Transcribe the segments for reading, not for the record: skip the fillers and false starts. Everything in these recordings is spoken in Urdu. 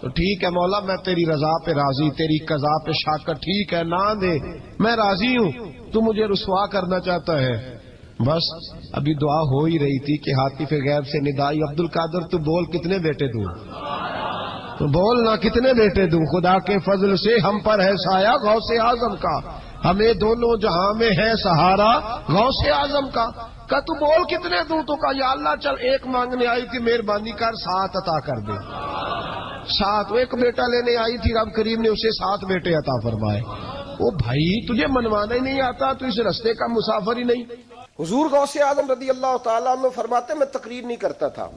تو ٹھیک ہے مولا، میں تیری رضا پہ راضی، تیری قضا پہ شاکر، ٹھیک ہے نہ دے میں راضی ہوں، تو مجھے رسوا کرنا چاہتا ہے۔ بس ابھی دعا ہو ہی رہی تھی کہ ہاتف غیب سے ندائی، عبد القادر تو بول کتنے بیٹے دوں، تو بول نہ کتنے بیٹے دوں، خدا کے فضل سے ہم پر ہے سایہ غوث اعظم کا، ہمیں دونوں جہاں میں ہے سہارا غوث اعظم کا۔ کہ تو بول کتنے دوں، تو کہا یا اللہ چل ایک مانگنے آئی تھی، مہربانی کر 7 عطا کر دے۔ 7، ایک بیٹا لینے آئی تھی، رب کریم نے اسے 7 بیٹے عطا فرمائے۔ او بھائی تجھے منوانا ہی نہیں آتا، تو اس رستے کا مسافر ہی نہیں۔ حضور غوث اعظم رضی اللہ تعالیٰ عنہ فرماتے میں تقریر نہیں کرتا تھا،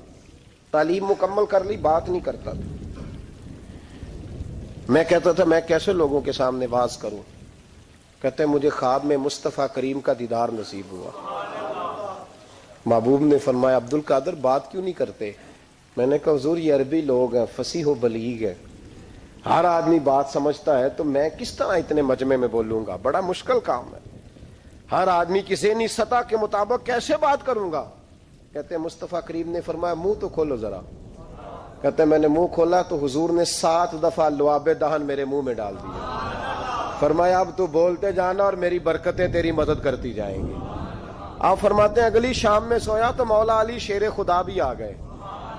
تعلیم مکمل کر لی، بات نہیں کرتا تھا۔ میں کہتا تھا میں کیسے لوگوں کے سامنے واز کروں؟ کہتے ہیں مجھے خواب میں مصطفیٰ کریم کا دیدار نصیب ہوا۔ محبوب نے فرمایا عبد القادر بات کیوں نہیں کرتے؟ میں نے کہا حضور یہ عربی لوگ ہیں، فصیح و بلیغ ہیں، ہر آدمی بات سمجھتا ہے، تو میں کس طرح اتنے مجمع میں بولوں گا؟ بڑا مشکل کام ہے، ہر آدمی کی ذہنی سطح کے مطابق کیسے بات کروں گا؟ کہتے ہیں مصطفیٰ کریم نے فرمایا منہ تو کھولو ذرا۔ کہتے ہیں میں نے منہ کھولا تو حضور نے 7 دفعہ لعاب دہن میرے منہ میں ڈال دیا۔ فرمایا اب تو بولتے جانا اور میری برکتیں تیری مدد کرتی جائیں گی۔ آپ فرماتے ہیں اگلی شام میں سویا تو مولا علی شیر خدا بھی آ گئے،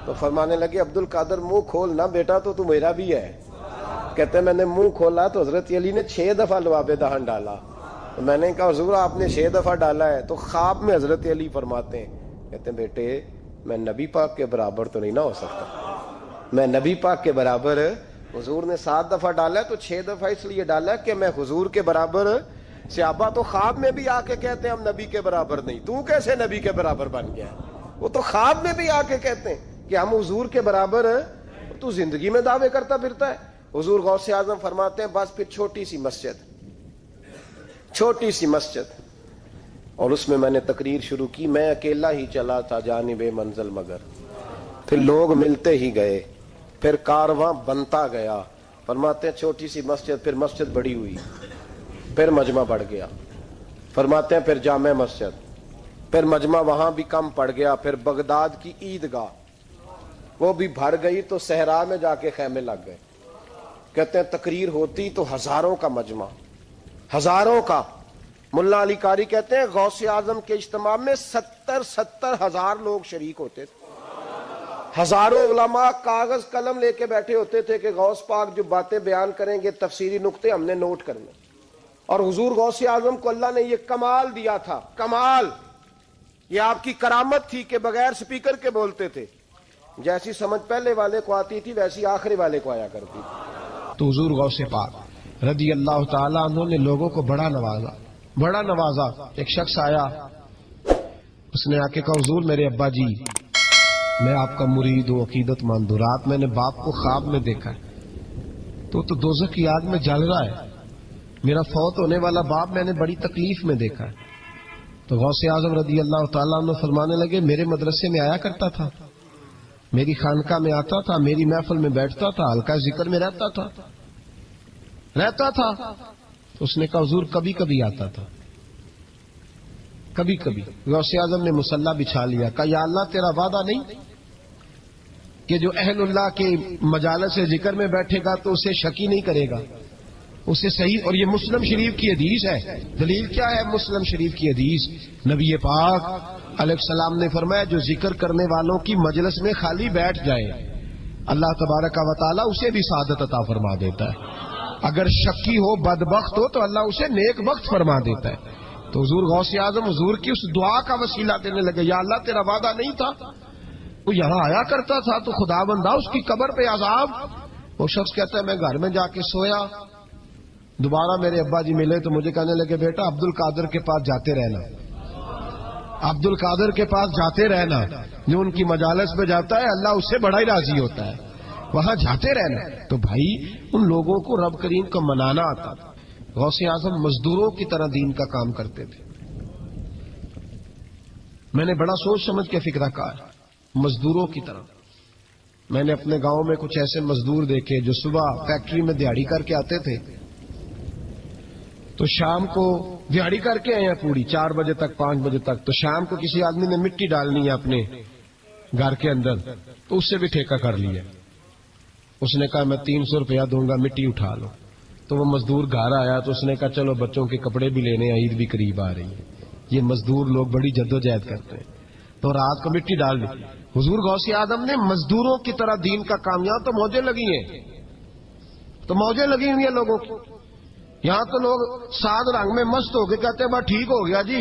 تو فرمانے لگے عبد القادر منہ کھول نہ بیٹا، تو میرا بھی ہے۔ کہتے ہیں میں نے منہ کھولا تو حضرت علی نے 6 دفعہ لعاب دہن ڈالا۔ تو میں نے کہا حضور آپ نے 6 دفعہ ڈالا ہے، تو خواب میں حضرت علی فرماتے ہیں، کہتے ہیں بیٹے میں نبی پاک کے برابر تو نہیں نہ ہو سکتا، میں نبی پاک کے برابر، حضور نے 7 دفعہ ڈالا ہے تو 6 دفعہ اس لیے ڈالا ہے کہ میں حضور کے برابر۔ صحابہ تو خواب میں بھی آ کے کہتے ہیں ہم نبی کے برابر نہیں، تو کیسے نبی کے برابر بن گیا؟ وہ تو خواب میں بھی آ کے کہتے ہیں کہ ہم حضور کے برابر ہیں، تو زندگی میں دعوے کرتا پھرتا ہے۔ حضور غوث اعظم فرماتے ہیں بس پھر چھوٹی سی مسجد، اور اس میں میں نے تقریر شروع کی، میں اکیلا ہی چلا تھا جانب منزل مگر، پھر لوگ ملتے ہی گئے، پھر کارواں بنتا گیا۔ فرماتے ہیں چھوٹی سی مسجد، پھر مسجد بڑی ہوئی، پھر مجمع بڑھ گیا۔ فرماتے ہیں پھر جامع مسجد، پھر مجمع وہاں بھی کم پڑ گیا، پھر بغداد کی عیدگاہ وہ بھی بھر گئی تو صحرا میں جا کے خیمے لگ گئے۔ کہتے ہیں تقریر ہوتی تو ہزاروں کا مجمع، ہزاروں کا۔ ملا علی قاری کہتے ہیں غوث اعظم کے اجتماع میں 70 ہزار لوگ شریک ہوتے تھے، ہزاروں علماء کاغذ قلم لے کے بیٹھے ہوتے تھے کہ غوث پاک جو باتیں بیان کریں گے تفسیری نقطے ہم نے نوٹ کرنے۔ اور حضور غوث اعظم کو اللہ نے یہ کمال دیا تھا، کمال، یہ آپ کی کرامت تھی کہ بغیر سپیکر کے بولتے تھے، جیسی سمجھ پہلے والے کو آتی تھی ویسی آخری والے کو آیا کرتی تھی۔ تو حضور غوث پاک رضی اللہ تعالیٰ عنہ نے لوگوں کو بڑا نوازا۔ ایک شخص آیا، اس نے آ کے کہا حضور میرے ابا جی میں آپ کا مرید ہوں، عقیدت مند ہوں، رات میں نے باپ کو خواب میں دیکھا ہے تو دوزخ کی آگ میں جل رہا ہے، میرا فوت ہونے والا باپ میں نے بڑی تکلیف میں دیکھا ہے۔ تو غوث اعظم رضی اللہ تعالیٰ عنہ فرمانے لگے میرے مدرسے میں آیا کرتا تھا، میری خانقاہ میں آتا تھا، میری محفل میں بیٹھتا تھا، حلقہ ذکر میں رہتا تھا۔ تو اس نے کہا حضور کبھی کبھی آتا تھا، کبھی کبھی۔ غوث اعظم نے مصلی بچھا لیا، کہا یا اللہ تیرا وعدہ نہیں کہ جو اہل اللہ کے مجالس ذکر میں بیٹھے گا تو اسے شکی نہیں کرے گا، اسے صحیح۔ اور یہ مسلم شریف کی حدیث ہے، دلیل کیا ہے؟ مسلم شریف کی حدیث، نبی پاک علیہ السلام نے فرمایا جو ذکر کرنے والوں کی مجلس میں خالی بیٹھ جائے اللہ تبارک و تعالیٰ اسے بھی سعادت عطا فرما دیتا ہے، اگر شکی ہو بدبخت ہو تو اللہ اسے نیک بخت فرما دیتا ہے۔ تو حضور غوث اعظم حضور کی اس دعا کا وسیلہ دینے لگے، یا اللہ تیرا وعدہ نہیں تھا، وہ یہاں آیا کرتا تھا تو خدا بندہ اس کی قبر پہ عذاب۔ وہ شخص کہتا ہے میں گھر میں جا کے سویا، دوبارہ میرے ابا جی ملے تو مجھے کہنے لگے بیٹا عبد القادر کے پاس جاتے رہنا، عبد القادر کے پاس جاتے رہنا، جو ان کی مجالس پہ جاتا ہے اللہ اس سے بڑا ہی راضی ہوتا ہے، وہاں جاتے رہنا۔ تو بھائی ان لوگوں کو رب کریم کو منانا آتا تھا۔ غوث اعظم مزدوروں کی طرح دین کا کام کرتے تھے۔ میں نے بڑا سوچ سمجھ کے فکرہ کہا، مزدوروں کی طرح۔ میں نے اپنے گاؤں میں کچھ ایسے مزدور دیکھے جو صبح فیکٹری میں دیہڑی کر کے آتے تھے تو شام کو دیہڑی کر کے آئے ہیں پوری 4 بجے تک 5 بجے تک، تو شام کو کسی آدمی نے مٹی ڈالنی ہے اپنے گھر کے اندر تو اس سے بھی ٹھیکہ کر لیا، اس نے کہا میں 300 روپیہ دوں گا مٹی اٹھا لو. تو وہ مزدور گھر آیا تو اس نے کہا چلو بچوں کے کپڑے بھی لینے, عید بھی قریب آ رہی ہے. یہ مزدور لوگ بڑی جدوجہد کرتے ہیں. تو رات کو مٹی ڈال دی. حضور غوث اعظم نے مزدوروں کی طرح دین کا کام, یہاں تو موجیں لگی ہیں, تو موجیں لگی ہوئی ہیں لوگوں کی. یہاں تو لوگ ساد رنگ میں مست ہو کے کہتے ہیں بس ٹھیک ہو گیا جی,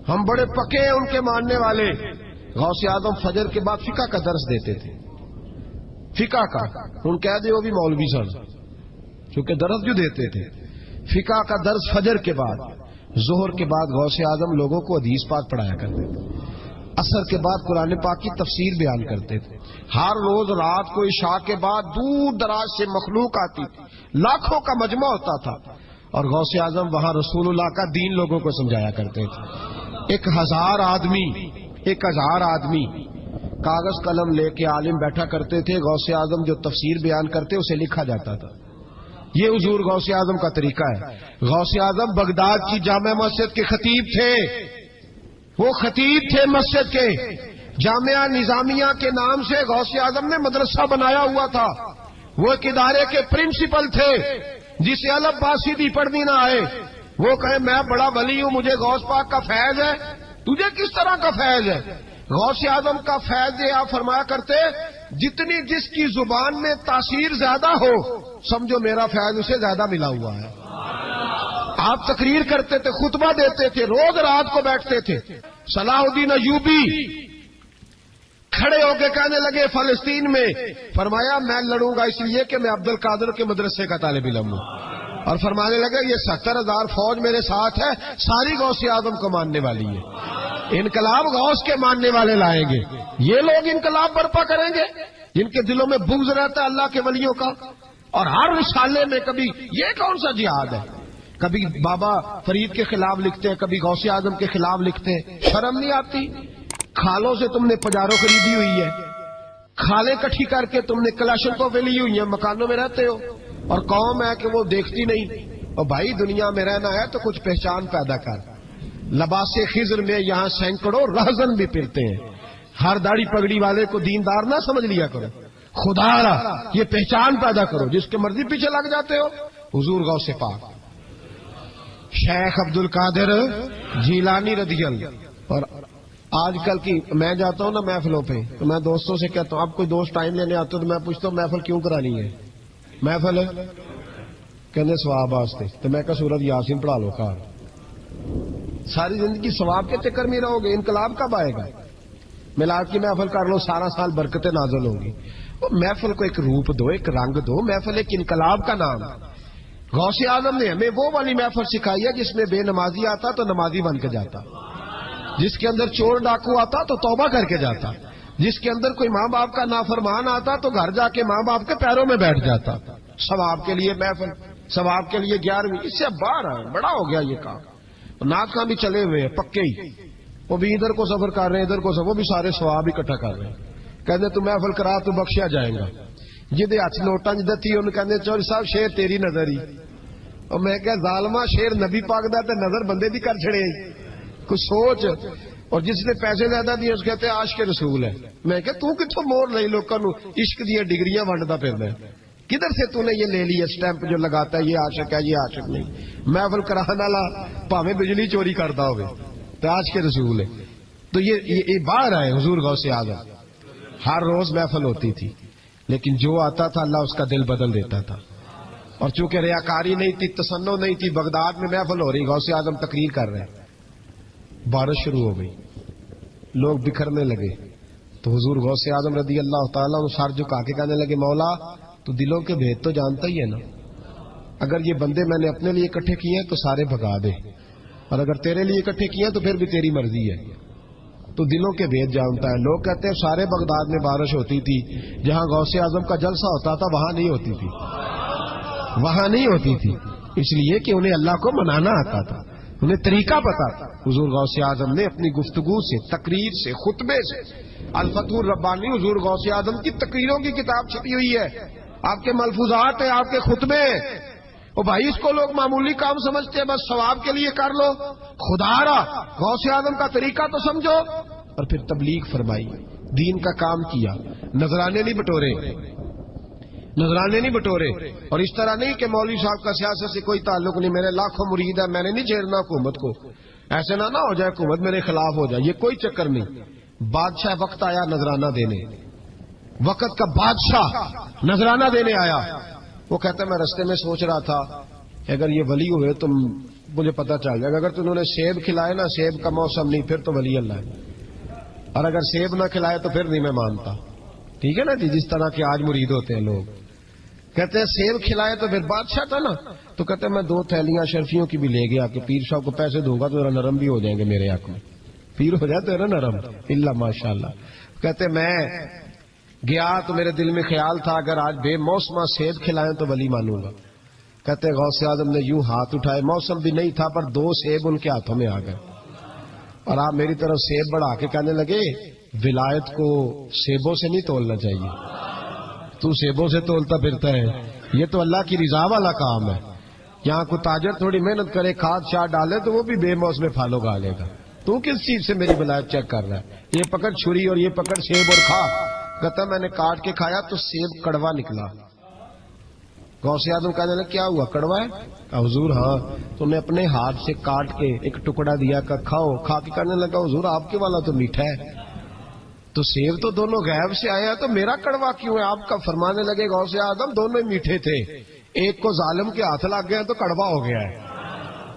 ہم بڑے پکے ہیں ان کے ماننے والے. غوث اعظم فجر کے بعد فقہ کا درس دیتے تھے, فقہ کا. ان کہہ دے وہ بھی مولوی سن, چونکہ درس جو دیتے تھے. فقہ کا درس فجر کے بعد. ظہر کے بعد غوث اعظم لوگوں کو حدیث پاک پڑھایا کرتے تھے. عصر کے بعد قرآن پاک کی تفسیر بیان کرتے تھے. ہر روز رات کو عشاء کے بعد دور دراز سے مخلوق آتی تھی, لاکھوں کا مجمع ہوتا تھا, اور غوث اعظم وہاں رسول اللہ کا دین لوگوں کو سمجھایا کرتے تھے. 1000 آدمی کاغذ قلم لے کے عالم بیٹھا کرتے تھے. غوث اعظم جو تفسیر بیان کرتے اسے لکھا جاتا تھا. یہ حضور غوث اعظم کا طریقہ ہے. غوث اعظم بغداد کی جامع مسجد کے خطیب تھے. وہ خطیب تھے مسجد کے. جامعہ نظامیہ کے نام سے غوث اعظم نے مدرسہ بنایا ہوا تھا. وہ ایک ادارے کے پرنسپل تھے. جسے الف با سیدھی پڑھنی نہ آئے, وہ کہے میں بڑا ولی ہوں, مجھے غوث پاک کا فیض ہے. تجھے کس طرح کا فیض ہے؟ غوث اعظم کا فیض یہ آپ فرمایا کرتے جتنی جس کی زبان میں تاثیر زیادہ ہو سمجھو میرا فیض اسے زیادہ ملا ہوا ہے. آپ تقریر کرتے تھے, خطبہ دیتے تھے, روز رات کو بیٹھتے تھے. صلاح الدین ایوبی کھڑے ہو کے کہنے لگے فلسطین میں, فرمایا میں لڑوں گا اس لیے کہ میں عبد القادر کے مدرسے کا طالب علم ہوں. اور فرمانے لگے یہ 70,000 فوج میرے ساتھ ہے, ساری غوث اعظم کو ماننے والی ہے. انقلاب غوث کے ماننے والے لائیں گے. یہ لوگ انقلاب برپا کریں گے جن کے دلوں میں بغض رہتا ہے اللہ کے ولیوں کا. اور ہر رسالے میں کبھی یہ کون سا جہاد ہے, کبھی بابا فرید کے خلاف لکھتے ہیں, کبھی غوث اعظم کے خلاف لکھتے ہیں. شرم نہیں آتی؟ کھالوں سے تم نے پجارو خریدی ہوئی ہے, کھالیں کٹھی کر کے تم نے کلاشنکوف لی ہوئی ہیں, مکانوں میں رہتے ہو, اور قوم ہے کہ وہ دیکھتی نہیں. اور بھائی دنیا میں رہنا ہے تو کچھ پہچان پیدا کر. لباس خضر میں یہاں سینکڑوں رہزن بھی پھرتے ہیں. ہر داڑھی پگڑی والے کو دیندار نہ سمجھ لیا کرو, خدا را یہ پہچان پیدا کرو. جس کے مرضی پیچھے لگ جاتے ہو. حضور غوث پاک شیخ عبد القادر جیلانی رضی اللہ. اور آج کل کی میں جاتا ہوں نا محفلوں پہ, تو میں دوستوں سے کہتا ہوں اب کوئی دوست ٹائم لینے آتے تو میں پوچھتا ہوں محفل کیوں کرانی ہے؟ محفل کہنے ثواب واسطے. تو میں کہا سورت یاسین پڑھا لو کار. ساری زندگی ثواب کے چکر میں رہو گے, انقلاب کب آئے گا؟ میلاد کی محفل کر لو, سارا سال برکتیں نازل ہوں گی. وہ محفل کو ایک روپ دو, ایک رنگ دو. محفل ایک انقلاب کا نام. غوث اعظم نے ہمیں وہ والی محفل سکھائی ہے جس میں بے نمازی آتا تو نمازی بن کے جاتا, جس کے اندر چور ڈاکو آتا تو توبہ کر کے جاتا, جس کے اندر کوئی ماں باپ کا نافرمان آتا تو گھر جا کے ماں باپ کے پیروں میں بیٹھ جاتا. ثواب کے لیے محفل, ثواب کے لیے 11ویں. اس سے باہر ہے, بڑا ہو گیا یہ کام. ناک کہاں بھی چلے ہوئے ہیں پکے ہی, وہ بھی ادھر کو سفر کر رہے ہیں, ادھر کو سفر, وہ بھی سارے ثواب اکٹھا کر رہے ہیں. کہتے تو محفل کرا تو بخشیا جائے گا. جہدے ہاتھ نوٹاں جدھر تھی انہوں کہتے چوری صاحب شیر تیری نظر ہی. اور میں کہ ظالما شیر نبی پاک دا تے نظر بندے دی کر چھڑے, کچھ سوچ. اور جس نے پیسے زیادہ دیے اس کہتے عاشق رسول ہے. میں کہ تو کتوں مور لئی لوکاں نو عشق دی ڈگریاں ونڈدا پھردا ہے, کدھر سے تو نے یہ لے لی اسٹیمپ جو لگاتا ہے یہ عاشق ہے یہ عاشق نہیں. محفل کرانے والا بھاویں بجلی چوری کرتا ہوئے تو عاشق رسول ہے. تو یہ باہر آئے حضور غوث اعظم. ہر روز محفل ہوتی تھی, لیکن جو آتا تھا اللہ اس کا دل بدل دیتا تھا. اور چونکہ ریاکاری نہیں تھی, تسنع نہیں تھی, بغداد میں محفل ہو رہی, غوث اعظم تقریر کر رہے ہیں, بارش شروع ہو گئی, لوگ بکھرنے لگے. تو حضور غوث اعظم رضی اللہ تعالیٰ سر جھکا کے کہنے لگے مولا تو دلوں کے بھید تو جانتا ہی ہے نا, اگر یہ بندے میں نے اپنے لیے اکٹھے کیے ہیں تو سارے بھگا دے, اور اگر تیرے لیے اکٹھے کیے ہیں تو پھر بھی تیری مرضی ہے. تو دلوں کے بھید جانتا ہے. لوگ کہتے ہیں سارے بغداد میں بارش ہوتی تھی, جہاں غوث اعظم کا جلسہ ہوتا تھا وہاں نہیں ہوتی تھی, وہاں نہیں ہوتی تھی, اس لیے کہ انہیں اللہ کو منانا آتا تھا, انہیں طریقہ پتا تھا. حضور غوث اعظم نے اپنی گفتگو سے, تقریر سے, خطبے سے, الفتح الربانی حضور غوث اعظم کی تقریروں کی کتاب چھپی ہوئی ہے, آپ کے ملفوظات ہیں, آپ کے خطبے. اور بھائی اس کو لوگ معمولی کام سمجھتے ہیں, بس ثواب کے لیے کر لو. خدا را غوث اعظم کا طریقہ تو سمجھو. اور پھر تبلیغ فرمائی, دین کا کام کیا, نذرانے نہیں بٹورے. نذرانے نہیں بٹورے. اور اس طرح نہیں کہ مولوی صاحب کا سیاست سے کوئی تعلق نہیں, میرے لاکھوں مرید ہے, میں نے نہیں چھیڑنا حکومت کو, ایسے نہ ہو جائے حکومت میرے خلاف ہو جائے, یہ کوئی چکر نہیں. بادشاہ وقت آیا نذرانہ دینے, وقت کا بادشاہ نذرانہ دینے آیا. وہ کہتا ہے میں رستے میں سوچ رہا تھا کہ اگر یہ ولی ہوئے تو مجھے پتا چل جائے گا, اگر تو انہوں نے سیب کھلائے نا, سیب کا موسم نہیں, پھر تو ولی اللہ ہے, اور اگر سیب نہ کھلائے تو پھر نہیں میں مانتا. ٹھیک ہے نا جی, جس طرح کے آج مرید ہوتے ہیں لوگ, کہتے ہیں سیب کھلائے تو پھر بادشاہ تھا نا. تو کہتے ہیں میں 2 تھیلیاں شرفیوں کی بھی لے گیا کہ پیر صاحب کو پیسے دوں گا تو ذرا نرم بھی ہو جائیں گے میرے حق میں, پیر ہو جائے تو ذرا نرم, اللہ ماشاء اللہ. کہتے میں گیا تو میرے دل میں خیال تھا اگر آج بے موسمہ سیب کھلائیں تو ولی مانوں گا. کہتے غوث اعظم نے یوں ہاتھ اٹھائے, موسم بھی نہیں تھا پر 2 سیب ان کے ہاتھوں میں آ گئے, اور آپ میری طرف سیب بڑھا کے کہنے لگے ولایت کو سیبوں سے نہیں تولنا چاہیے, تو سیبوں سے تولتا پھرتا ہے, یہ تو اللہ کی رضا والا کام ہے. یہاں کوئی تاجر تھوڑی محنت کرے, کھاد شاد ڈالے تو وہ بھی بے موسم پھل اگا لے گا. تو کس چیز سے میری ولایت چیک کر رہا ہے؟ یہ پکڑ چھری اور یہ پکڑ سیب اور کھا. کہتا میں نے کاٹ کے کھایا تو سیب کڑوا نکلا. غوث اعظم کہنے لگا کیا ہوا, کڑوا ہے؟ حضور ہاں. تو نے اپنے ہاتھ سے کاٹ کے ایک ٹکڑا دیا کہ کھاؤ. کھا کے کہنے لگا حضور آپ کے والا تو میٹھا ہے, تو سیب تو دونوں غیب سے آیا تو میرا کڑوا کیوں ہے؟ آپ کا فرمانے لگے غوث اعظم دونوں ہی میٹھے تھے, ایک کو ظالم کے ہاتھ لگ گیا تو کڑوا ہو گیا ہے,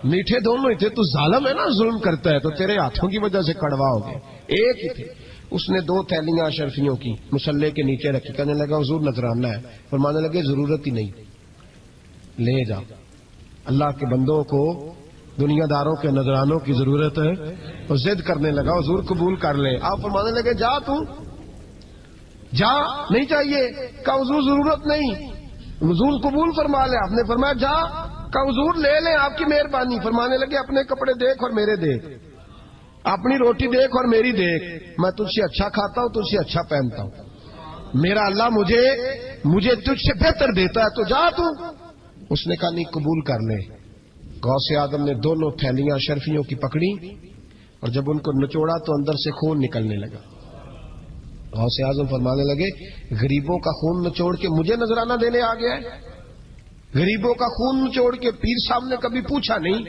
میٹھے دونوں ہی تھے. تو ظالم ہے نا, ظلم کرتا ہے, تو تیرے ہاتھوں کی وجہ سے کڑوا ہو گیا, ایک ہی تھے. اس نے 2 تھیلیاں شرفیوں کی مصلے کے نیچے رکھی, کہنے لگا حضور نذرانہ ہے. فرمانے لگے ضرورت ہی نہیں, لے جا. اللہ کے بندوں کو دنیا داروں کے نذرانوں کی ضرورت ہے. اور ضد کرنے لگا حضور قبول کر لے. آپ فرمانے لگے جا تو جا, نہیں چاہیے. کہا حضور ضرورت نہیں, حضور قبول فرما لے. آپ نے فرمایا جا. کہا حضور لے لیں آپ کی مہربانی. فرمانے لگے اپنے کپڑے دیکھ اور میرے دیکھ, اپنی روٹی دیکھ اور میری دیکھ, میں تجھ سے اچھا کھاتا ہوں, تجھ سے اچھا پہنتا ہوں, میرا اللہ مجھے تجھ سے بہتر دیتا ہے, تو جا تو. اس نے کہا نہیں قبول کر لے. غوث اعظم نے دونوں تھیلیاں شرفیوں کی پکڑی اور جب ان کو نچوڑا تو اندر سے خون نکلنے لگا. غوث اعظم فرمانے لگے غریبوں کا خون نچوڑ کے مجھے نذرانہ دینے آ گیا ہے. غریبوں کا خون نچوڑ کے پیر صاحب نے کبھی پوچھا نہیں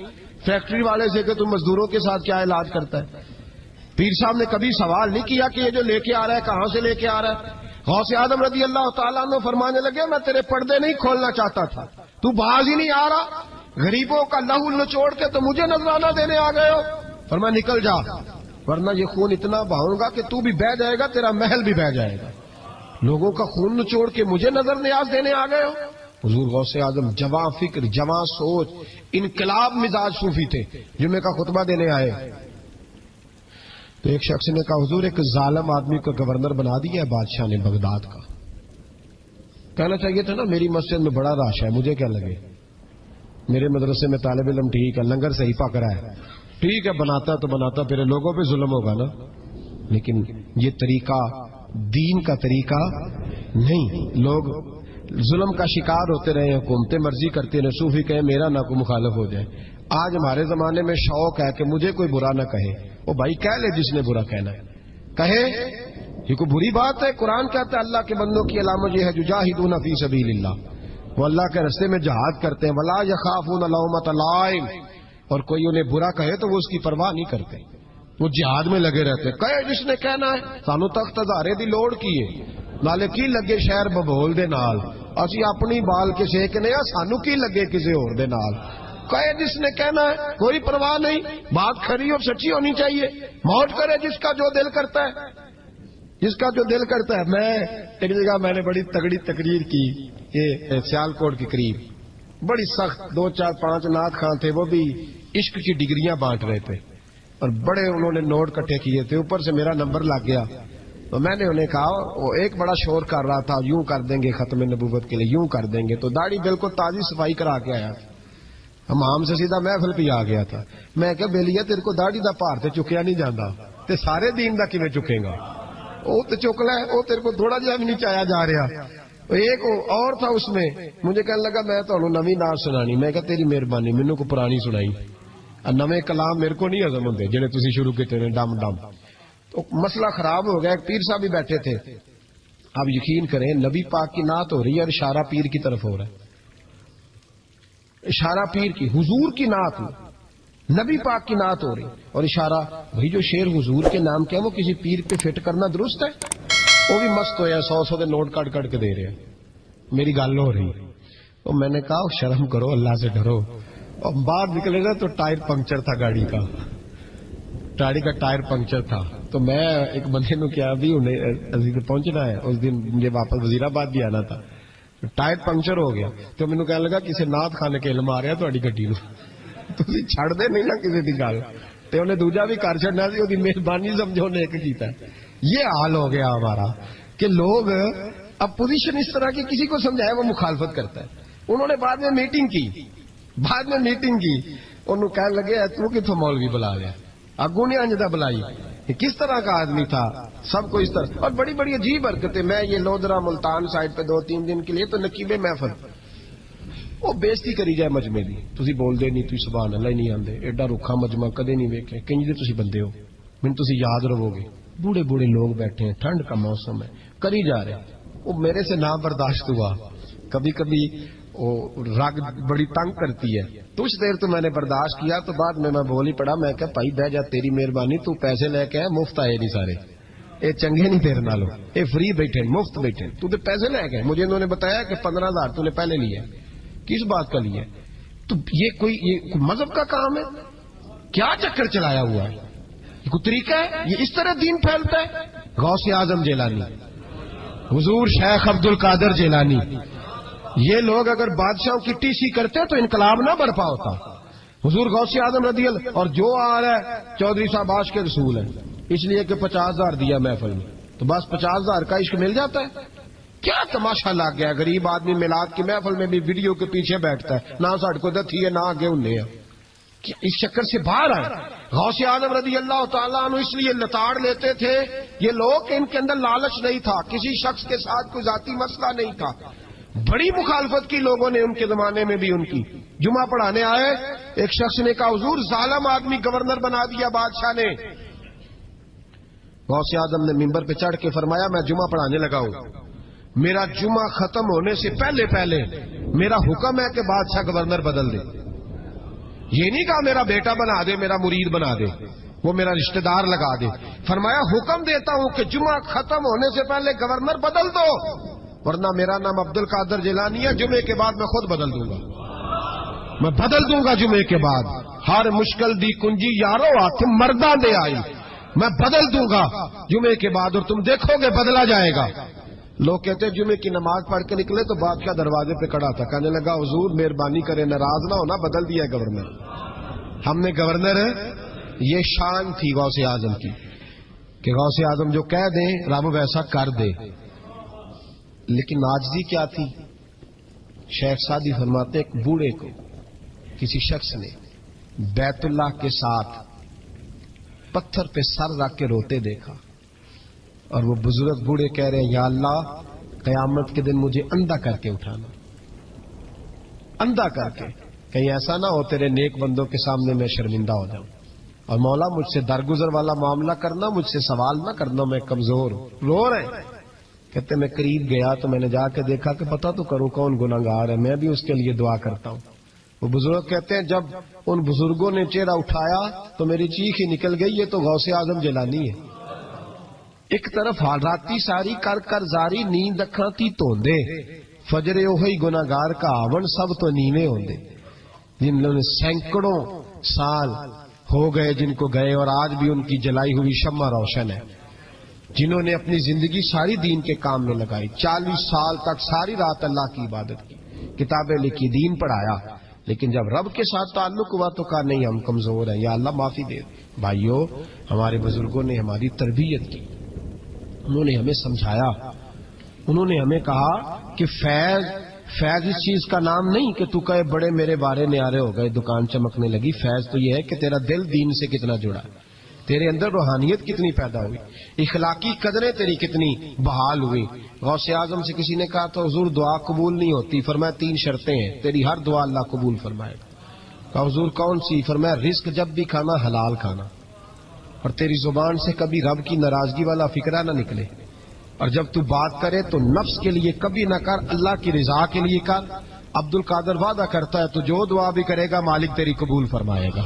فیکٹری والے سے کہ تم مزدوروں کے ساتھ کیا علاج کرتا ہے. پیر صاحب نے کبھی سوال نہیں کیا کہ یہ جو لے کے آ رہا ہے کہاں سے لے کے آ رہا ہے. غوث اعظم رضی اللہ تعالیٰ عنہ فرمانے لگے میں تیرے پردے نہیں کھولنا چاہتا تھا, تو باز ہی نہیں آ رہا, غریبوں کا لہو نچوڑ کے تو مجھے نذرانہ دینے آ گئے ہو. فرمایا نکل جا ورنہ یہ خون اتنا بہاؤں گا کہ تو بھی بہہ جائے گا, تیرا محل بھی بہہ جائے گا. لوگوں کا خون نچوڑ کے مجھے نظر نیاز دینے آ گئے ہو. حضور غوث اعظم جواں فکر, جواں سوچ, انقلاب مزاج صوفی تھے. جمعے کا خطبہ دینے آئے تو ایک شخص نے کہا حضور ایک ظالم آدمی کو گورنر بنا دیا ہے بادشاہ نے بغداد کا. کہنا چاہیے تھا نا میری مسجد میں بڑا رش ہے, مجھے کیا لگے, میرے مدرسے میں طالب علم ٹھیک ہے, لنگر صحیح پک رہا ہے, ٹھیک ہے بناتا تو بناتا پھر لوگوں پہ ظلم ہوگا نا. لیکن یہ طریقہ دین کا طریقہ نہیں. لوگ ظلم کا شکار ہوتے رہے, حکومتیں مرضی کرتے رہے, صوفی کہے میرا نہ کوئی مخالف ہو جائے. آج ہمارے زمانے میں شوق ہے کہ مجھے کوئی برا نہ کہے. وہ بھائی کہہ لے جس نے برا کہنا ہے کہے, یہ کوئی بری بات ہے. قرآن کہتا ہے اللہ کے بندوں کی علامت یہ ہے یجاہدون فی سبیل اللہ, وہ اللہ کے راستے میں جہاد کرتے ہیں. ولا یخافون لومۃ لائم, اور کوئی انہیں برا کہے تو وہ اس کی پرواہ نہیں کرتے, وہ جہاد میں لگے رہتے. کہے جس نے کہنا ہے سانو تخت ہزارے دی لوڑ کی ہے, نالے کی لگے شہر ببول دے نال, اسی اپنی بال کے سیکنے آ, سانو کی لگے کسی اور دے نال. کہے جس نے کہنا ہے کوئی پرواہ نہیں, بات کھری اور سچی ہونی چاہیے. موج کرے جس کا جو دل کرتا ہے, جس کا جو دل کرتا ہے. میں ایک جگہ میں نے بڑی تگڑی تقریر کی, یہ سیالکوٹ کے قریب, بڑی سخت 2 4 5 نعت خان تھے, وہ بھی عشق کی ڈگریاں بانٹ رہے تھے اور بڑے انہوں نے نوٹ کٹھے کیے تھے. اوپر سے میرا نمبر لگ گیا تو میں نے انہیں کہا, وہ ایک بڑا شور کر رہا تھا یوں کر دیں گے ختم نبوت کے لیے, یوں کر دیں گے. تو داڑھی بالکل تازی صفائی کرا کے آیا, ہم سے سیدھا محفل پہ آ گیا تھا. میں کہ بیلیا تیرے کو داڑھی دا پار تے چکیا نہیں جانا, تے سارے دین دا کیویں چکے گا, وہ تو چک لے, وہ تیرے کو تھوڑا جہا بھی نہیں چایا جا رہا. ایک اور تھا اس میں, مجھے کہنے لگا میں تو نویں نعت سنانی. میں کہا تیری مہربانی, مینوں کو پرانی سنائی, نویں کلام میرے کو نہیں ہضم ہوندے جڑے تسی شروع کیتے نے ڈم ڈم. تو مسئلہ خراب ہو گیا. ایک پیر صاحب بھی بیٹھے تھے, آپ یقین کریں نبی پاک کی نعت ہو رہی ہے اور اشارہ پیر کی طرف ہو رہا ہے. اشارہ پیر کی، حضور کی نعت ہو، نبی پاک کی نعت ہو رہی اور اشارہ. بھائی جو شیر حضور کے نام کیا وہ کسی پیر پہ فٹ کرنا درست ہے؟ وہ بھی مست ہویا 100 کے نوٹ کٹ کٹ کے دے رہے ہیں. میری گل ہو رہی تو میں نے کہا شرم کرو، اللہ سے ڈرو. اور باہر نکلے نا تو ٹائر پنکچر تھا گاڑی کا ٹائر پنکچر تھا. تو میں ایک بندے نو کیا بھی انہیں پہنچنا ہے، اس دن مجھے واپس وزیر آباد بھی آنا تھا. ٹائر پنکچر ہو گیا تو مینوں کہنے لگا کسی نعت خانے کے علم آ رہا تہاڈی گڈی نو، تسی چھڑ دے نہیں نا کسی دی گل. تے انہیں دوجا بھی کر چھڑنا سی، اودی مہربانی سمجھو نے ایک کیتا ہے. یہ حال ہو گیا ہمارا کہ لوگ اپوزیشن اس طرح کی کسی کو سمجھائے وہ مخالفت کرتا ہے. انہوں نے بعد میں میٹنگ کی انہوں کہنے لگے تو کتوں مولوی بلا لیا، اگوں نے انجدہ بلائی. کس طرح کا آدمی تھا، سب کو اس طرح. اور بڑی بڑی عجیب حرکتیں. میں یہ لودرا ملتان سائڈ پہ 2-3 دن کے لیے تو نقیب محفل وہ بےزتی کری جائے مجمے دی. تسی بول دے نہیں، تسی سبحان اللہ ہی نہیں آندے. ایڈا رکھا مجمع کدے نہیں ویکھے. کنج دے تسی بندے ہو، مینوں تسی یاد رہو گے. بوڑھے بوڑھے لوگ بیٹھے ہیں، ٹھنڈ کا موسم ہے، کری جا رہے. وہ میرے سے نہ برداشت ہوا. کبھی کبھی وہ رگ بڑی تنگ کرتی ہے. کچھ دیر تو میں نے برداشت کیا تو بعد میں بول ہی پڑا. میں کہ بھائی بہ جا، تیری مہربانی، تو پیسے لے کے مفت آئے نہیں سارے، اے چنگے نہیں تیرے نالوں، اے فری بیٹھے مفت بیٹھے. تو تے پیسے لے کے مجھے انہوں نے بتایا کہ 15,000 تو نے پہلے لیا. کس بات کا لیا؟ تو یہ کوئی مذہب کا کام ہے؟ کیا چکر چلایا ہوا ہے؟ یہ کوئی طریقہ ہے؟ یہ اس طرح دین پھیلتا ہے؟ غوث اعظم جیلانی، حضور شیخ عبد القادر جیلانی، یہ لوگ اگر بادشاہوں کی ٹی سی کرتے تو انقلاب نہ برپا ہوتا. حضور غوث اعظم رضی اللہ. اور جو آ رہا ہے چودھری صاحب عاشق کے رسول ہیں، اس لیے کہ 50,000 دیا محفل میں تو بس 50,000 کا عشق مل جاتا ہے. کیا تماشا لگ گیا. غریب آدمی میلاد کی محفل میں بھی ویڈیو کے پیچھے بیٹھتا ہے، نہ ساڑھ کو دتھی ہے نہ آگے انہیں ہے. اس چکر سے باہر آئے. غوث اعظم رضی اللہ تعالیٰ عنہ اس لیے لتاڑ لیتے تھے یہ لوگ کہ ان کے اندر لالچ نہیں تھا، کسی شخص کے ساتھ کوئی ذاتی مسئلہ نہیں تھا. بڑی مخالفت کی لوگوں نے ان کے زمانے میں بھی. ان کی جمعہ پڑھانے آئے، ایک شخص نے کہا حضور ظالم آدمی گورنر بنا دیا بادشاہ نے. غوث اعظم نے ممبر پہ چڑھ کے فرمایا میں جمعہ پڑھانے لگا ہوں، میرا جمعہ ختم ہونے سے پہلے میرا حکم ہے کہ بادشاہ گورنر بدل دے. یہ نہیں کہا میرا بیٹا بنا دے، میرا مرید بنا دے، وہ میرا رشتہ دار لگا دے. فرمایا حکم دیتا ہوں کہ جمعہ ختم ہونے سے پہلے گورنر بدل دو، ورنہ میرا نام عبد القادر جیلانی ہے، جمعے کے بعد میں خود بدل دوں گا. میں بدل دوں گا جمعے کے بعد. ہر مشکل دی کنجی یارو تم مرداں دے آئی، میں بدل دوں گا جمعے کے بعد اور تم دیکھو گے بدلا جائے گا. لوگ کہتے ہیں جمعے کی نماز پڑھ کے نکلے تو بادشاہ دروازے پہ کھڑا تھا. کہنے لگا حضور مہربانی کرے ناراض نہ ہونا، بدل دیا گورنر. ہم نے گورنر، یہ شان تھی غوث اعظم کی کہ غوث اعظم جو کہہ دیں رب ویسا کر دے. لیکن عاجزی کیا تھی؟ شیخ سعدی فرماتے ایک بوڑھے کو کسی شخص نے بیت اللہ کے ساتھ پتھر پہ سر رکھ کے روتے دیکھا اور وہ بزرگ بوڑھے کہہ رہے ہیں یا اللہ قیامت کے دن مجھے اندھا کر کے اٹھانا، اندھا کر کے، کہیں ایسا نہ ہو تیرے نیک بندوں کے سامنے میں شرمندہ ہو جاؤں. اور مولا مجھ سے درگزر والا معاملہ کرنا، مجھ سے سوال نہ کرنا، میں کمزور ہوں. رو رہے ہیں. کہتے میں قریب گیا تو میں نے جا کے دیکھا کہ پتہ تو کروں کون گناہگار ہے، میں بھی اس کے لیے دعا کرتا ہوں. وہ بزرگ کہتے ہیں جب ان بزرگوں نے چہرہ اٹھایا تو میری چیخ ہی نکل گئی، یہ تو غوث اعظم جیلانی ہے. ایک طرف حالاتی ساری کر کر زاری نیند اکھاں تھی توندے، فجر اوہی گناہگار کا آون سب تو نیوے ہوندے. جن لوگوں نے سینکڑوں سال ہو گئے جن کو گئے اور آج بھی ان کی جلائی ہوئی شمع روشن ہے. جنہوں نے اپنی زندگی ساری دین کے کام میں لگائی، 40 سال تک ساری رات اللہ کی عبادت کی، کتابیں لکھی، دین پڑھایا. لیکن جب رب کے ساتھ تعلق ہوا تو کہا نہیں ہم کمزور ہیں، یا اللہ معافی دے. بھائیو ہمارے بزرگوں نے ہماری تربیت کی، انہوں نے ہمیں سمجھایا، انہوں نے ہمیں کہا کہ فیض اس چیز کا نام نہیں کہ تو کہے بڑے میرے بارے نیارے ہو گئے دکان چمکنے لگی. فیض تو یہ ہے کہ تیرا دل دین سے کتنا جڑا ہے، تیرے اندر روحانیت کتنی پیدا ہوئی، اخلاقی قدریں تیری کتنی بحال ہوئی. غوث اعظم سے کسی نے کہا تو حضور دعا قبول نہیں ہوتی. فرمایا 3 شرطیں ہیں، تیری ہر دعا اللہ قبول فرمائے. کہا حضور کون سی؟ فرمایا رزق جب بھی کھانا حلال کھانا، اور تیری زبان سے کبھی رب کی ناراضگی والا فکرہ نہ نکلے. اور جب تو بات کرے تو نفس کے لیے کبھی نہ کر، اللہ کی رضا کے لیے کر۔ عبد القادر وعدہ کرتا ہے تو جو دعا بھی کرے گا مالک تیری قبول فرمائے گا۔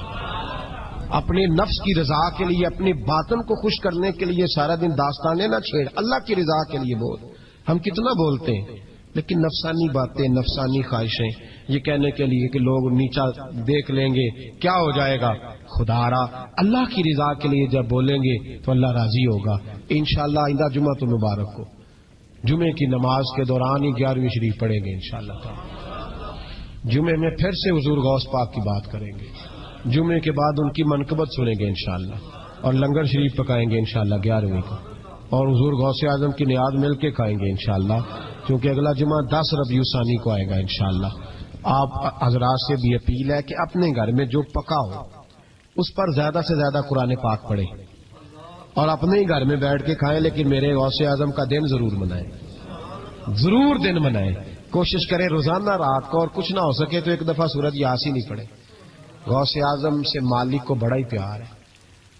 اپنے نفس کی رضا کے لیے، اپنے باطن کو خوش کرنے کے لیے سارا دن داستانے نہ چھیڑ، اللہ کی رضا کے لیے بول۔ ہم کتنا بولتے ہیں لیکن نفسانی باتیں، نفسانی خواہشیں، یہ کہنے کے لیے کہ لوگ نیچا دیکھ لیں گے کیا ہو جائے گا، خدا را اللہ کی رضا کے لیے جب بولیں گے تو اللہ راضی ہوگا انشاءاللہ۔ آئندہ جمعہ تو مبارک ہو، جمعے کی نماز کے دوران ہی 11ویں شریف پڑھیں گے انشاءاللہ۔ جمعے میں پھر سے حضور غوث پاک کی بات کریں گے، جمعے کے بعد ان کی منقبت سنیں گے انشاءاللہ، اور لنگر شریف پکائیں گے انشاءاللہ 11ویں کو، اور حضور غوث اعظم کی نیاد مل کے کھائیں گے انشاءاللہ، کیونکہ اگلا جمعہ 10 ربیع الثانی کو آئے گا انشاءاللہ۔ آپ حضرات سے بھی اپیل ہے کہ اپنے گھر میں جو پکا ہو اس پر زیادہ سے زیادہ قرآن پاک پڑھیں اور اپنے ہی گھر میں بیٹھ کے کھائیں، لیکن میرے غوث اعظم کا دن ضرور منائیں، ضرور دن منائیں۔ کوشش کریں روزانہ رات کو، اور کچھ نہ ہو سکے تو ایک دفعہ سورۃ یاسین ہی پڑھیں۔ غوث اعظم سے مالک کو بڑا ہی پیار ہے،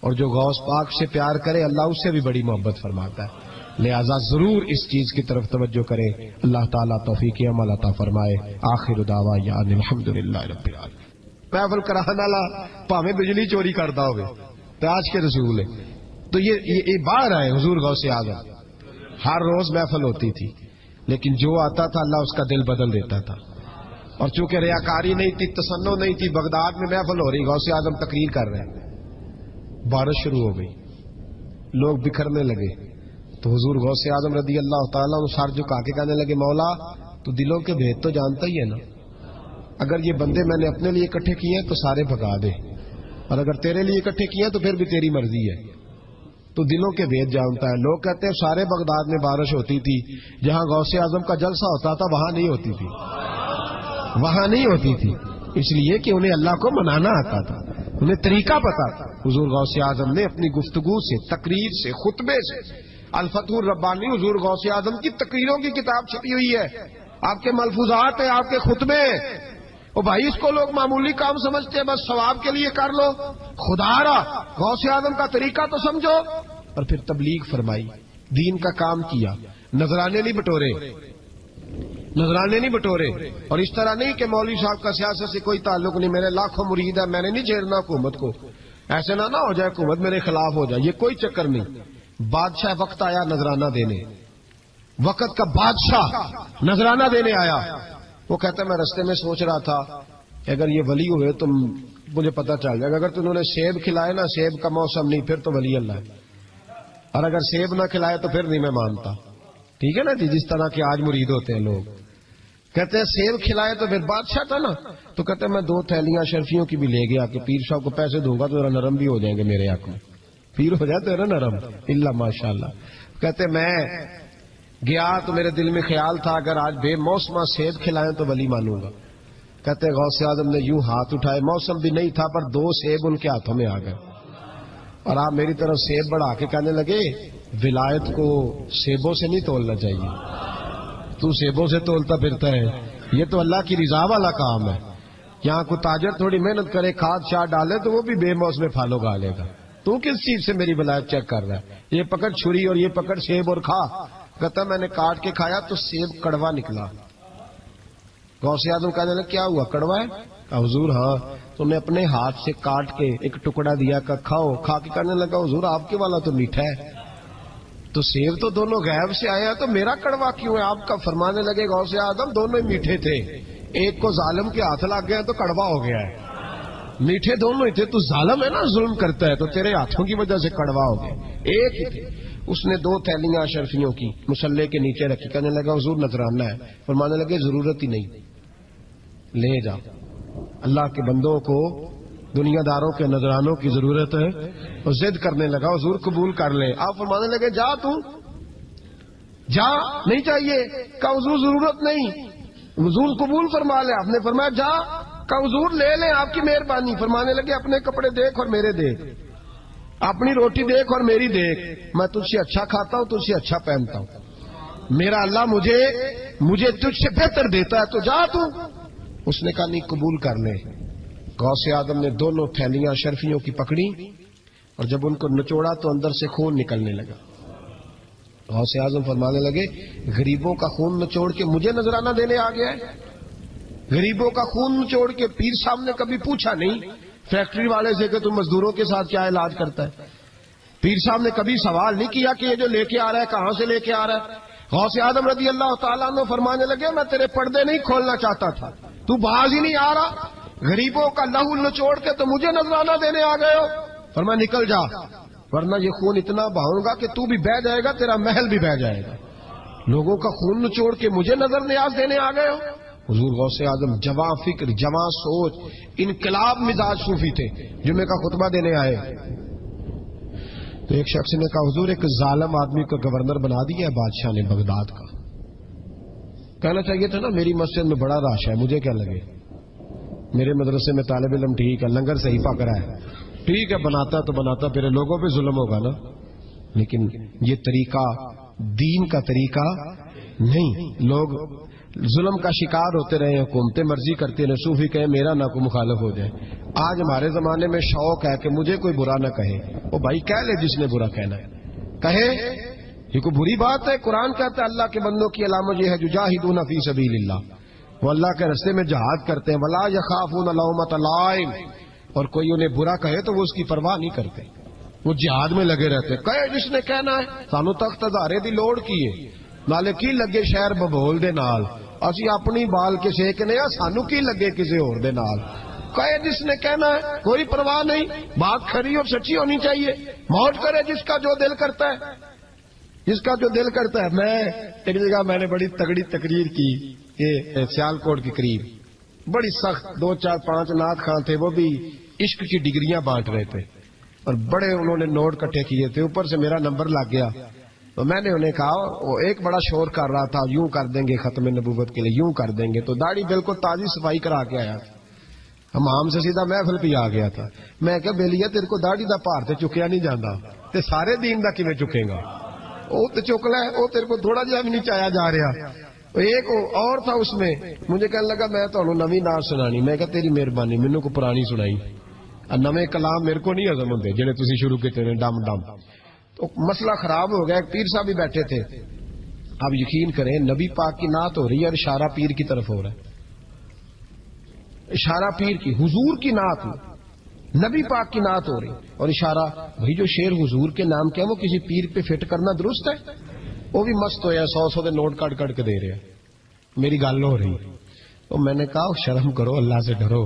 اور جو غوث پاک سے پیار کرے اللہ اس سے بھی بڑی محبت فرماتا ہے، لہذا ضرور اس چیز کی طرف توجہ کریں۔ اللہ تعالیٰ توفیق عمل عطا فرمائے۔ آخر دعوانا الحمدللہ رب العالمین۔ محفل کرانے والا پاویں بجلی چوری کرتا ہوگا تو آج کے رسول ہے، تو یہ باہر آئے حضور غوث اعظم، ہر روز محفل ہوتی تھی لیکن جو آتا تھا اللہ اس کا دل بدل دیتا تھا، اور چونکہ ریاکاری نہیں تھی، تسنع نہیں تھی، بغداد میں محفل ہو رہی، غوث اعظم تقریر کر رہے ہیں، بارش شروع ہو گئی، لوگ بکھرنے لگے، تو حضور غوث اعظم رضی اللہ تعالیٰ عنہ سر جھکا کے کہنے لگے مولا تو دلوں کے بھید تو جانتا ہی ہے نا، اگر یہ بندے میں نے اپنے لیے اکٹھے کیے ہیں تو سارے بھگا دے، اور اگر تیرے لیے اکٹھے کیے ہیں تو پھر بھی تیری مرضی ہے، تو دلوں کے بھید جانتا ہے۔ لوگ کہتے ہیں سارے بغداد میں بارش ہوتی تھی، جہاں غوث اعظم کا جلسہ ہوتا تھا وہاں نہیں ہوتی تھی، وہاں نہیں ہوتی تھی، اس لیے کہ انہیں اللہ کو منانا آتا تھا، انہیں طریقہ پتا تھا۔ حضور غوث اعظم نے اپنی گفتگو سے، تقریر سے، خطبے سے، الفتح الربانی حضور غوث اعظم کی تقریروں کی کتاب چھپی ہوئی ہے، آپ کے ملفوظات ہیں، آپ کے خطبے ہیں، او بھائی اس کو لوگ معمولی کام سمجھتے ہیں، بس ثواب کے لیے کر لو، خدا را غوث اعظم کا طریقہ تو سمجھو۔ اور پھر تبلیغ فرمائی، دین کا کام کیا، نذرانے نہیں بٹورے، نذرانے نہیں بٹورے، اور اس طرح نہیں کہ مولوی صاحب کا سیاست سے کوئی تعلق نہیں، میرے لاکھوں مرید ہیں، میں نے نہیں چھیڑنا حکومت کو، ایسے نہ ہو جائے حکومت میرے خلاف ہو جائے، یہ کوئی چکر نہیں۔ بادشاہ وقت آیا نذرانہ دینے، وقت کا بادشاہ نذرانہ دینے آیا، وہ کہتا ہے میں رستے میں سوچ رہا تھا کہ اگر یہ ولی ہوئے تو مجھے پتہ چل جائے گا، اگر انہوں نے سیب کھلائے نا، سیب کا موسم نہیں پھر تو ولی اللہ ہے، اور اگر سیب نہ کھلائے تو پھر نہیں میں مانتا، ٹھیک ہے نا جی، جس طرح کے آج مرید ہوتے ہیں لوگ، کہتے ہیں سیب کھلائے تو پھر بادشاہ تھا نا، تو کہتے ہیں میں 2 تھیلیاں شرفیوں کی بھی لے گیا کہ پیر صاحب کو پیسے دوں گا تو ذرا نرم بھی ہو جائیں گے میرے حق میں، پیر ہو جائے تو ذرا نرم، اللہ ماشاءاللہ۔ کہتے میں گیا تو میرے دل میں خیال تھا اگر آج بے موسمہ سیب کھلائیں تو ولی مانوں گا، کہتے غوث اعظم نے یوں ہاتھ اٹھائے، موسم بھی نہیں تھا پر 2 سیب ان کے ہاتھوں میں آ گئے، اور آپ میری طرف سیب بڑھا کے کہنے لگے ولایت کو سیبوں سے نہیں تولنا چاہیے، تو سیبوں سے تولتا پھرتا ہے، یہ تو اللہ کی رضا والا کام ہے، یہاں کوئی تاجر تھوڑی محنت کرے، کھاد شاد ڈالے تو وہ بھی بے موسم پھل اگا لے گا، تو کس چیز سے میری ولایت چیک کر رہا ہے، یہ پکڑ چھری اور یہ پکڑ سیب اور کھا، کہتا میں نے کاٹ کے کھایا تو سیب کڑوا نکلا، غوث اعظم کہنے لگے کیا ہوا، کڑوا ہے، حضور ہاں، تو نے اپنے ہاتھ سے کاٹ کے ایک ٹکڑا دیا کہ کھاؤ، کھا کے کہنے لگا حضور آپ کے والا تو میٹھا ہے، تو سیب تو دونوں غیب سے آیا تو میرا کڑوا کیوں ہے، آپ کا فرمانے لگے غوث اعظم دونوں ہی میٹھے تھے، ایک کو ظالم کے ہاتھ لگ گیا تو کڑوا ہو گیا ہے، میٹھے دونوں ہی تھے، تو ظالم ہے نا، ظلم کرتا ہے، تو تیرے ہاتھوں کی وجہ سے کڑوا ہو گیا، ایک ہی تھے۔ اس نے 2 تھیلیاں شرفیوں کی مصلے کے نیچے رکھی، کہنے لگا حضور نذرانہ ہے، فرمانے لگے ضرورت ہی نہیں، لے جا، اللہ کے بندوں کو دنیا داروں کے نذرانوں کی ضرورت ہے، اور ضد کرنے لگا حضور قبول کر لے، آپ فرمانے لگے جا تو جا، نہیں چاہیے، کہا حضور ضرورت نہیں، حضور قبول فرما لے، آپ نے فرمایا جا، کہا حضور لے لیں آپ کی مہربانی، فرمانے لگے اپنے کپڑے دیکھ اور میرے دیکھ، اپنی روٹی دیکھ اور میری دیکھ، میں تجھ سے اچھا کھاتا ہوں، تجھ سے اچھا پہنتا ہوں، میرا اللہ مجھے تجھ سے بہتر دیتا ہے، تو جا تو، اس نے کہا نہیں قبول کر لے۔ غوث اعظم نے 2 تھیلیاں شرفیوں کی پکڑی، اور جب ان کو نچوڑا تو اندر سے خون نکلنے لگا، غوث اعظم فرمانے لگے غریبوں کا خون نچوڑ کے مجھے نذرانہ دینے آ گیا ہے. غریبوں کا خون نچوڑ کے پیر صاحب نے کبھی پوچھا نہیں فیکٹری والے سے کہ تم مزدوروں کے ساتھ کیا علاج کرتا ہے. پیر صاحب نے کبھی سوال نہیں کیا کہ یہ جو لے کے آ رہا ہے کہاں سے لے کے آ رہا ہے. غوث اعظم رضی اللہ تعالیٰ عنہ فرمانے لگے میں تیرے پردے نہیں کھولنا چاہتا تھا, تو باز ہی نہیں آ رہا, غریبوں کا لہو نچوڑ کے تو مجھے نذرانہ دینے آ گئے ہو. فرمایا نکل جا ورنہ یہ خون اتنا بہاؤں گا کہ تو بھی بہہ جائے گا, تیرا محل بھی بہہ جائے گا. لوگوں کا خون نچوڑ کے مجھے نظر نیاز دینے آ گئے ہو. حضور غوث اعظم جواں فکر, جواں سوچ, انقلاب مزاج صوفی تھے. جمعے کا خطبہ دینے آئے تو ایک شخص نے کہا حضور ایک ظالم آدمی کو گورنر بنا دیا ہے بادشاہ نے بغداد کا. کہنا چاہیے تھا نا میری مسجد میں بڑا رش ہے, مجھے کیا لگے, میرے مدرسے میں طالب علم ٹھیک ہے, لنگر صحیح پک رہا ہے, ٹھیک ہے بناتا تو بناتا, پھر لوگوں پہ ظلم ہوگا نا. لیکن یہ طریقہ دین کا طریقہ نہیں. لوگ ظلم کا شکار ہوتے رہے, حکومتیں مرضی کرتے رہے, صوفی کہے میرا نہ کوئی مخالف ہو جائے. آج ہمارے زمانے میں شوق ہے کہ مجھے کوئی برا نہ کہے. وہ بھائی کہہ لے جس نے برا کہنا ہے کہے, یہ کوئی بری بات ہے. قرآن کہتا ہے اللہ کے بندوں کی علامت یہ ہے یجاہدون فی سبیل اللہ, وہ اللہ کے راستے میں جہاد کرتے ہیں. ولا یخافون لومۃ لائم, اور کوئی انہیں برا کہے تو وہ اس کی پرواہ نہیں کرتے, وہ جہاد میں لگے رہتے. کہے جس نے کہنا ہے سانو تخت ہزارے دی لوڑ کی ہے, نالے کی لگے شہر ببول دے نال, اسی اپنی بال کے سیکنے آ, سانو کی لگے کسی اور دے نال. کہے جس نے کہنا ہے کوئی پرواہ نہیں, بات کھری اور سچی ہونی چاہیے. موج کرے جس کا جو دل کرتا ہے, جس کا جو دل کرتا ہے. میں ایک جگہ میں نے بڑی تگڑی تقریر کی کہ سیالکوٹ کے قریب بڑی سخت 2 4 5 نعت خان تھے, وہ بھی عشق کی ڈگریاں بانٹ رہے تھے اور بڑے انہوں نے نوٹ کٹھے کیے تھے. اوپر سے میرا نمبر لگ گیا تو میں نے انہیں کہا, وہ ایک بڑا شور کر رہا تھا یوں کر دیں گے ختم نبوت کے لیے, یوں کر دیں گے. تو داڑھی بالکل تازی صفائی کرا کے آیا, ہم سے سیدھا محفل پہ آ گیا تھا. میں کہ بیلیا تیرے کو داڑھی دا پار تے چکیا نہیں جانا, تے سارے دین دا کیویں چکے گا, وہ تے چک لے, وہ تیرے کو تھوڑا جہا بھی نہیں چایا جا رہا. ایک اور تھا اس میں, مجھے کہنے لگا میں تمہیں نویں نعت سنانی. میں کہا تیری مہربانی, مینوں کو پرانی سنائی, نویں کلام میرے کو نہیں ہضم ہوندے جڑے تسی شروع کیتے نے ڈم ڈم. تو مسئلہ خراب ہو گیا. ایک پیر صاحب بھی بیٹھے تھے. آپ یقین کریں نبی پاک کی نعت ہو رہی ہے اور اشارہ پیر کی طرف ہو رہا ہے, اشارہ پیر کی, حضور کی نعت نبی پاک کی نعت ہو رہی اور اشارہ. بھائی جو شعر حضور کے نام کیا وہ کسی پیر پہ فٹ کرنا درست ہے؟ وہ بھی مست ہویا 100 دے نوٹ کٹ کٹ کے دے رہے ہیں. میری گل ہو رہی تو میں نے کہا شرم کرو, اللہ سے ڈرو.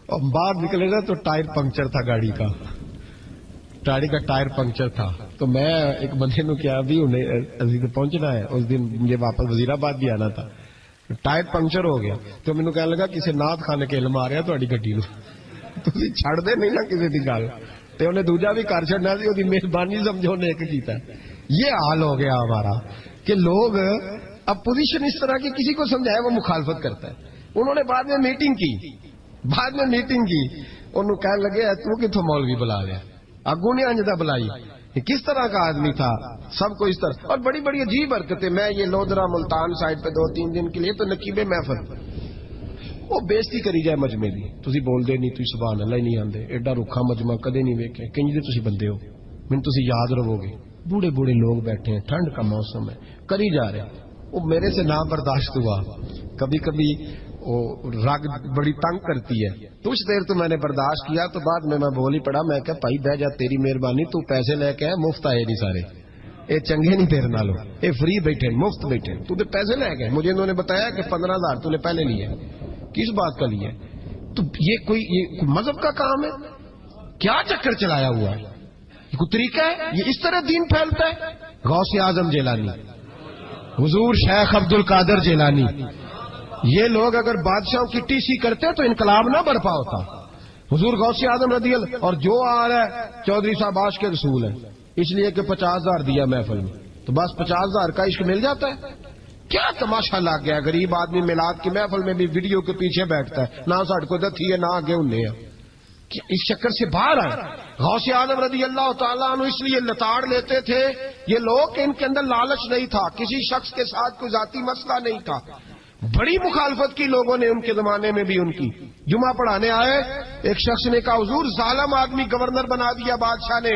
اور باہر نکلے نا تو ٹائر پنکچر تھا گاڑی کا, گاڑی کا ٹائر پنکچر تھا. تو میں ایک بندے نو کیا بھی انہیں پہنچنا ہے, اس دن مجھے واپس وزیر آباد بھی آنا تھا, ٹائر پنکچر ہو گیا. تو مینوں کہنے لگا کسی نعت خانے کے علم آ رہا تہاڈی گڈی نو, تسی چھڑ دے نہیں نا کسی دی گل. تے انہیں دوجا بھی کر چھڑنا سی, اودی مہربانی سمجھو نے ایک کیتا. یہ حال ہو گیا ہمارا کہ لوگ اب پوزیشن اس طرح کی کسی کو سمجھائے وہ مخالفت کرتا ہے. انہوں نے بعد میں میٹنگ کی, انہوں کہنے لگے تو کتوں مولوی بلا لیا, اگوں نے انجدہ بلائی, کس طرح کا آدمی تھا, سب کو اس طرح. اور بڑی بڑی عجیب حرکتیں. میں یہ لودرا ملتان سائڈ پہ 2-3 دن کے لیے تو نقیب محفل, وہ بےزتی کری جائے مجمے دی, تسی بول دے نہیں, تسی سبحان اللہ ہی نہیں آندے, ایڈا رکھا مجمع کدے نہیں ویکھے, کنج دے تسی بندے ہو, مینوں تسی یاد رہو گے. بوڑھے بوڑھے لوگ بیٹھے ہیں, ٹھنڈ کا موسم ہے, کری جا رہے ہیں. وہ میرے سے نہ برداشت ہوا. کبھی کبھی وہ رگ بڑی تنگ کرتی ہے. کچھ دیر تو میں نے برداشت کیا, تو بعد میں بول ہی پڑا. میں کہ بھائی بہ جا, تیری مہربانی, تو پیسے لے کے مفت آئے نہیں سارے, اے چنگے نہیں تیرے نالوں, اے فری بیٹھے مفت بیٹھے, تو تے پیسے لے گئے. مجھے انہوں نے بتایا کہ 15,000 تو نے پہلے لیے. کس بات کا لیے؟ تو یہ کوئی مذہب کا کام ہے کیا؟ چکر چلایا ہوا ہے, یہ کوئی طریقہ ہے؟ یہ اس طرح دین پھیلتا ہے؟ غوث اعظم جیلانی, حضور شیخ عبد القادر جیلانی, یہ لوگ اگر بادشاہوں کی ٹی سی کرتے تو انقلاب نہ برپا ہوتا. حضور غوث اعظم رضی اللہ. اور جو آ رہا ہے چودھری صاحب عاش کے رسول ہیں, اس لیے کہ 50,000 دیا محفل میں, تو بس 50,000 کا عشق مل جاتا ہے. کیا تماشا لگ گیا, غریب آدمی میلاد کی محفل میں بھی ویڈیو کے پیچھے بیٹھتا ہے, نہ ساڑھ کو دتھی ہے نہ آگے انہیں ہے. اس چکر سے باہر آئے. غوث اعظم رضی اللہ تعالیٰ عنہ اس لیے لتاڑ لیتے تھے یہ لوگ کہ ان کے اندر لالچ نہیں تھا, کسی شخص کے ساتھ کوئی ذاتی مسئلہ نہیں تھا. بڑی مخالفت کی لوگوں نے ان کے زمانے میں بھی ان کی. جمعہ پڑھانے آئے, ایک شخص نے کہا حضور ظالم آدمی گورنر بنا دیا بادشاہ نے.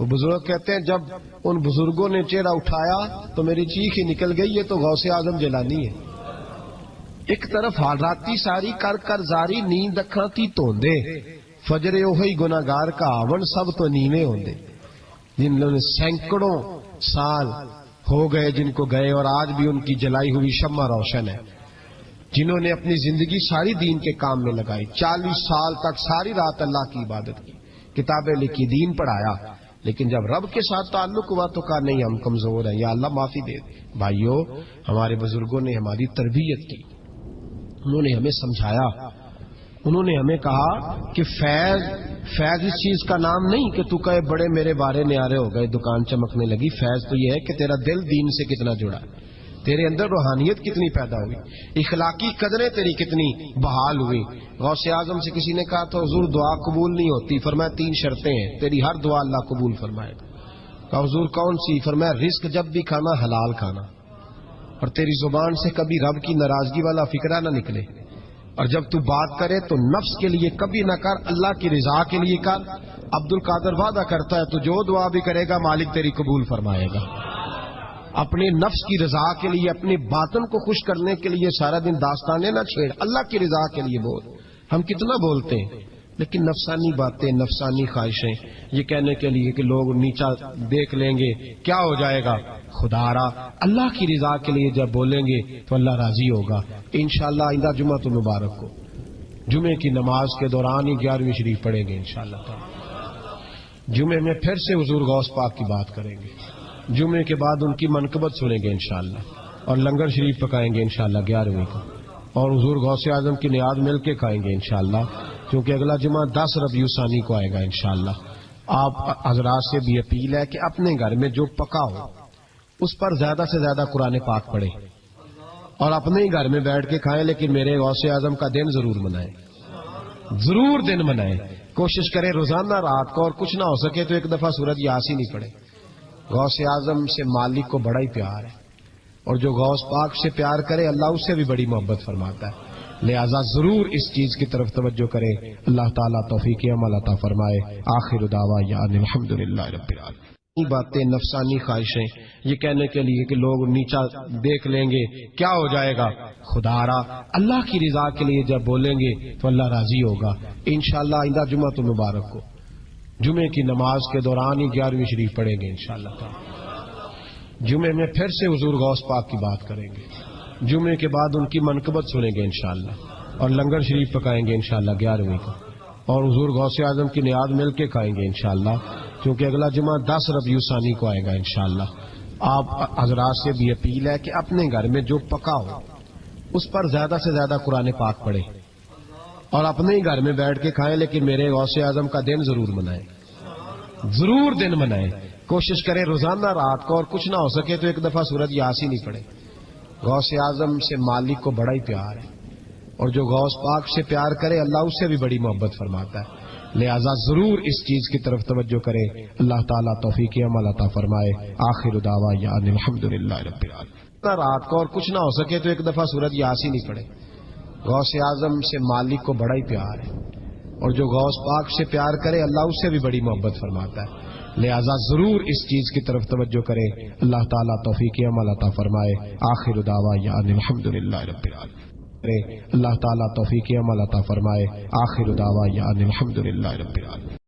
وہ بزرگ کہتے ہیں جب ان بزرگوں نے چہرہ اٹھایا تو میری چیخ ہی نکل گئی، یہ تو غوث اعظم جیلانی ہے۔ ایک طرف حالاتی ساری کر کر زاری، نیند اکھاں تی توندے، فجر اوہی گناہگار کا آون سب تو نیویں ہوندے۔ جن لوگوں نے سینکڑوں سال ہو گئے جن کو گئے اور آج بھی ان کی جلائی ہوئی شمع روشن ہے، جنہوں نے اپنی زندگی ساری دین کے کام میں لگائی، 40 سال تک ساری رات اللہ کی عبادت کی، کتابیں لکھی، دین پڑھایا، لیکن جب رب کے ساتھ تعلق ہوا تو کہا نہیں ہم کمزور ہیں، یا اللہ معافی دے دے۔ بھائیو، ہمارے بزرگوں نے ہماری تربیت کی، انہوں نے ہمیں سمجھایا، انہوں نے ہمیں کہا کہ فیض اس چیز کا نام نہیں کہ تو کہے بڑے میرے بارے نیارے ہو گئے، دکان چمکنے لگی۔ فیض تو یہ ہے کہ تیرا دل دین سے کتنا جڑا ہے، تیرے اندر روحانیت کتنی پیدا ہوئی، اخلاقی قدریں تیری کتنی بحال ہوئی۔ غوث اعظم سے کسی نے کہا تو حضور دعا قبول نہیں ہوتی، فرمایا 3 شرطیں ہیں، تیری ہر دعا اللہ قبول فرمائے گا۔ کہا حضور کون سی؟ فرمایا رزق جب بھی کھانا حلال کھانا، اور تیری زبان سے کبھی رب کی ناراضگی والا فکرہ نہ نکلے، اور جب تو بات کرے تو نفس کے لیے کبھی نہ کر، اللہ کی رضا کے لیے کر۔ عبد القادر وعدہ کرتا ہے تو جو دعا بھی کرے گا مالک تیری قبول فرمائے گا۔ اپنے نفس کی رضا کے لیے، اپنے باطن کو خوش کرنے کے لیے سارا دن داستانے نہ چھیڑ، اللہ کی رضا کے لیے بول۔ ہم کتنا بولتے ہیں لیکن نفسانی باتیں، نفسانی خواہشیں، یہ کہنے کے لیے کہ لوگ نیچا دیکھ لیں گے کیا ہو جائے گا، خدا را اللہ کی رضا کے لیے جب بولیں گے تو اللہ راضی ہوگا۔ انشاءاللہ آئندہ جمعہ تو مبارک کو جمعے کی نماز کے دوران ہی 11ویں شریف پڑھیں گے انشاءاللہ تعالی۔ جمعے میں پھر سے حضور غوث پاک کی بات کریں گے، جمعے کے بعد ان کی منقبت سنیں گے انشاءاللہ، اور لنگر شریف پکائیں گے انشاءاللہ 11ویں کو، اور حضور غوث اعظم کی نیاد مل کے کھائیں گے انشاءاللہ، کیونکہ اگلا جمعہ 10 ربیع الثانی کو آئے گا انشاءاللہ۔ آپ حضرات سے بھی اپیل ہے کہ اپنے گھر میں جو پکا ہو اس پر زیادہ سے زیادہ قرآن پاک پڑھیں، اور اپنے ہی گھر میں بیٹھ کے کھائیں، لیکن میرے غوث اعظم کا دن ضرور منائیں، ضرور دن منائیں۔ کوشش کریں روزانہ رات کو، اور کچھ نہ ہو سکے تو ایک دفعہ سورۃ یاسین ہی پڑھیں۔ غوث اعظم سے مالک کو بڑا ہی پیار ہے، اور جو غوث پاک سے پیار کرے اللہ اس سے بھی بڑی محبت فرماتا ہے، لہذا ضرور اس چیز کی طرف توجہ کریں۔ اللہ تعالیٰ توفیق عمل عطا فرمائے۔ آخر دعوانا ان الحمدللہ رب العالمین۔ باتیں، نفسانی خواہشیں، یہ کہنے کے لیے کہ لوگ نیچا دیکھ لیں گے کیا ہو جائے گا، خدا را اللہ کی رضا کے لیے جب بولیں گے تو اللہ راضی ہوگا۔ انشاءاللہ آئندہ جمعہ تو مبارک کو جمعے کی نماز کے دوران ہی 11ویں شریف پڑھیں گے انشاءاللہ تعالی۔ جمعے میں پھر سے حضور غوث پاک کی بات کریں گے، جمعے کے بعد ان کی منقبت سنیں گے انشاءاللہ، اور لنگر شریف پکائیں گے انشاءاللہ 11ویں کو، اور حضور غوث اعظم کی نیاد مل کے کھائیں گے انشاءاللہ، کیونکہ اگلا جمعہ 10 ربیع الثانی کو آئے گا انشاءاللہ۔ آپ حضرات سے بھی اپیل ہے کہ اپنے گھر میں جو پکا ہو اس پر زیادہ سے زیادہ قرآن پاک پڑھیں، اور اپنے ہی گھر میں بیٹھ کے کھائیں، لیکن میرے غوث اعظم کا دن ضرور منائیں، ضرور دن منائیں۔ کوشش کریں روزانہ رات کو، اور کچھ نہ ہو سکے تو ایک دفعہ سورۃ یاسین ہی پڑھیں۔ غوث اعظم سے مالک کو بڑا ہی پیار ہے، اور جو غوث پاک سے پیار کرے اللہ اس سے بھی بڑی محبت فرماتا ہے، لہذا ضرور اس چیز کی طرف توجہ کریں۔ اللہ تعالیٰ توفیق عمل عطا فرمائے۔ آخر دعوانا ان الحمدللہ رب العالمین۔ رات کو، اور کچھ نہ ہو سکے تو ایک دفعہ سورۃ یاسین ہی پڑھیں۔ غوث اعظم سے مالک کو بڑا ہی پیار ہے، اور جو غوث پاک سے پیار کرے اللہ اس سے بھی بڑی محبت فرماتا ہے، لہذا ضرور اس چیز کی طرف توجہ کریں۔ اللہ تعالیٰ توفیق عمل عطا فرمائے۔ آخر دعوانا ان الحمدللہ رب العالمین۔ اللہ تعالیٰ توفیق عمل عطا فرمائے۔ آخر دعوانا ان الحمدللہ رب العالمین۔